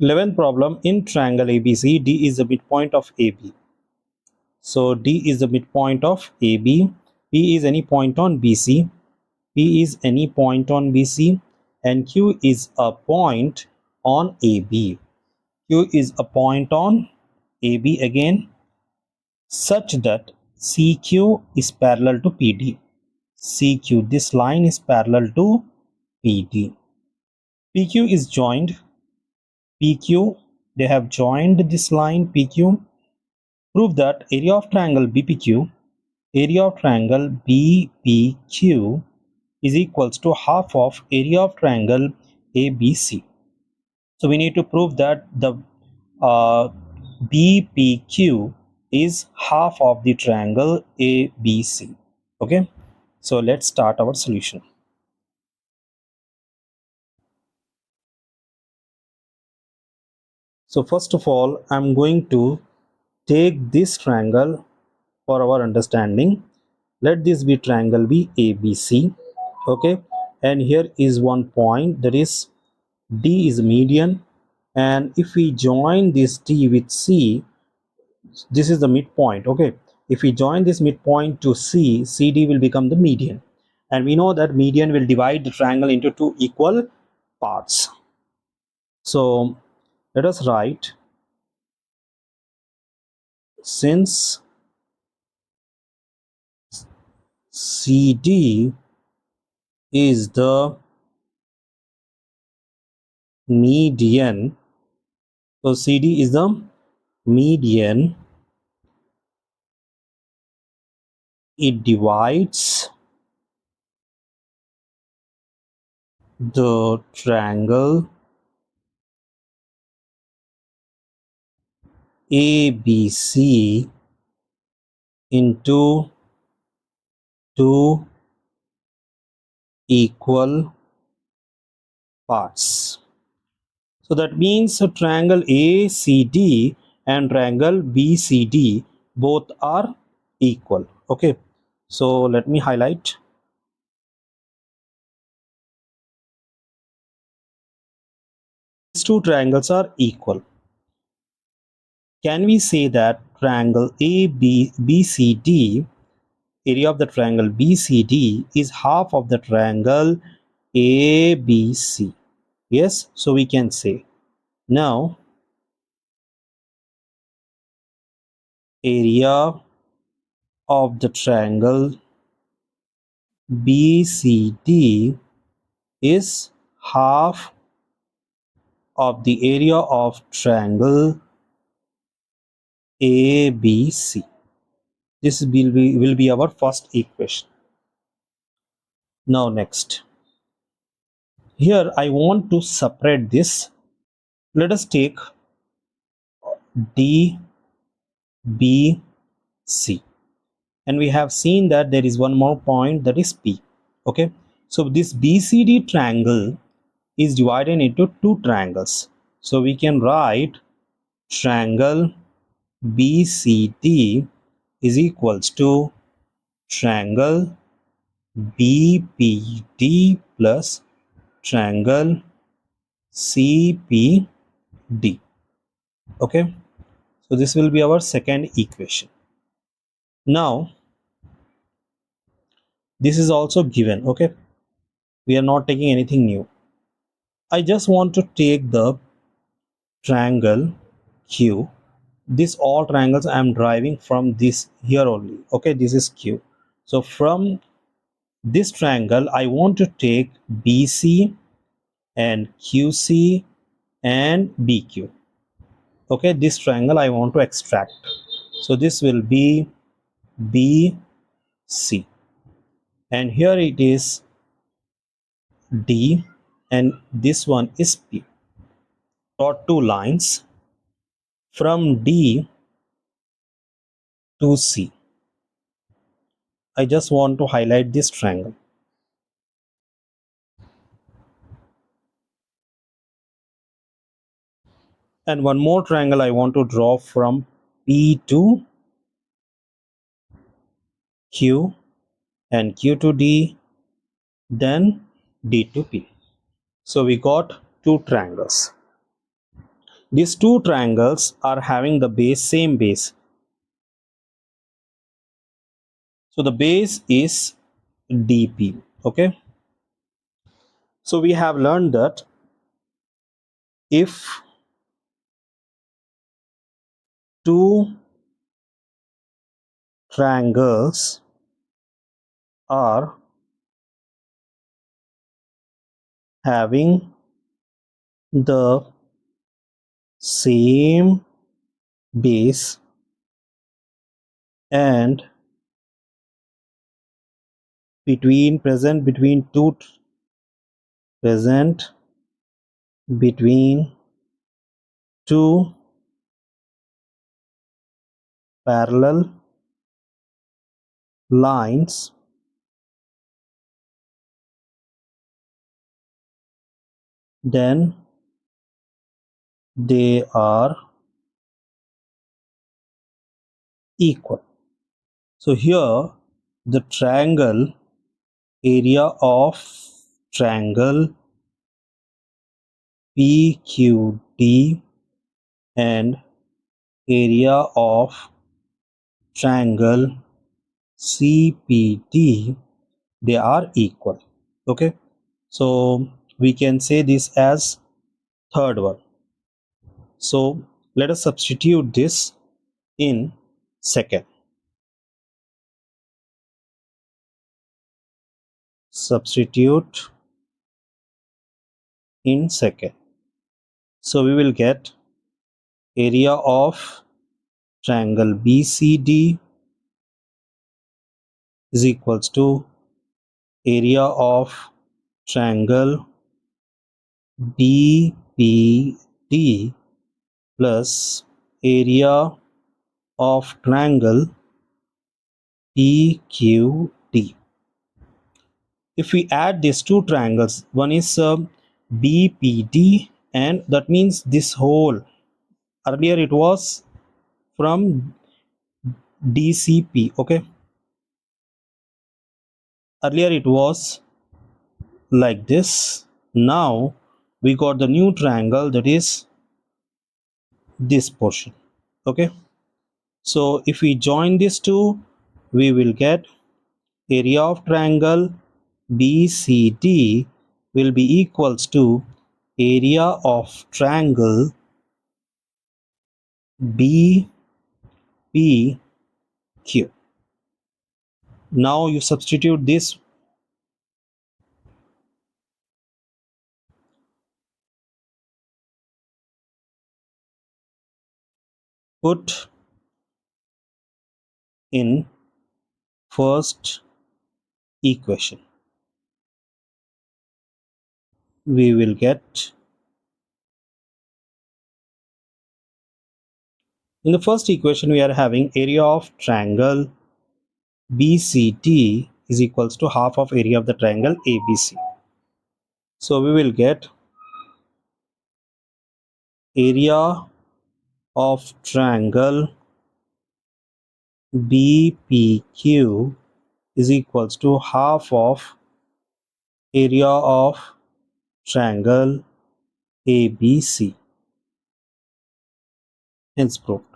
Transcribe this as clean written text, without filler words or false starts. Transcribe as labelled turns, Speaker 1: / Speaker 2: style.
Speaker 1: 11th problem, in triangle ABC, D is the midpoint of AB. So D is the midpoint of AB. P is any point on BC. P is any point on BC, and Q is a point on AB. Q is a point on AB again, such that CQ is parallel to PD. CQ, this line is parallel to PD. PQ is joined. PQ, they have joined this line PQ. Prove that area of triangle BPQ is equals to half of area of triangle ABC. So we need to prove that the BPQ is half of the triangle ABC. Okay, so let's start our solution. So first of all, I'm going to take this triangle for our understanding. Let this be triangle be ABC. Okay, and here is one point, that is D is median, and if we join this D with C, this is the midpoint. Okay, if we join this midpoint to C, CD will become the median, and we know that median will divide the triangle into two equal parts. So let us write, since CD is the median, so CD is the median, it divides the triangle ABC into two equal parts. So that means a triangle ACD and triangle BCD both are equal. Okay, so let me highlight. These two triangles are equal. Can we say that triangle ABCD, area of the triangle BCD is half of the triangle ABC? Yes, so we can say. Now area of the triangle BCD is half of the area of triangle ABC. This will be our first equation. Now next, here I want to separate this. Let us take DBC, and we have seen that there is one more point, that is P. Okay, so this BCD triangle is divided into two triangles, so we can write triangle BCD is equals to triangle BPD plus triangle CPD. Okay, so this will be our second equation. Now this is also given. Okay, we are not taking anything new. I just want to take the triangle Q. This all triangles I am deriving from this here only. Okay, this is Q. So from this triangle I want to take BC and QC and BQ. Okay, this triangle I want to extract. So this will be BC, and here it is D, and this one is P. Draw two lines from D to C. I just want to highlight this triangle. And one more triangle I want to draw from P to Q and Q to D, then D to P. So we got two triangles. these two triangles are having the same base. So the base is DP. Okay. So we have learned that if two triangles are having the same base and present between two parallel lines, then they are equal. So here the area of triangle PQD and area of triangle CPD, they are equal. Okay, so we can say this as third one. So let us substitute this in second. Substitute in second. So we will get area of triangle BCD is equals to area of triangle BPD plus area of triangle PQD. If we add these two triangles, one is BPD, and that means this whole, earlier it was from DCP. Okay, earlier it was like this. Now we got the new triangle, that is this portion. Okay, so if we join these two, we will get area of triangle BCD will be equals to area of triangle BPQ. Now you substitute this. Put in first equation. We will get, in the first equation we are having area of triangle BCD is equals to half of area of the triangle ABC. So we will get area of triangle BPQ is equals to half of area of triangle ABC. Hence proved.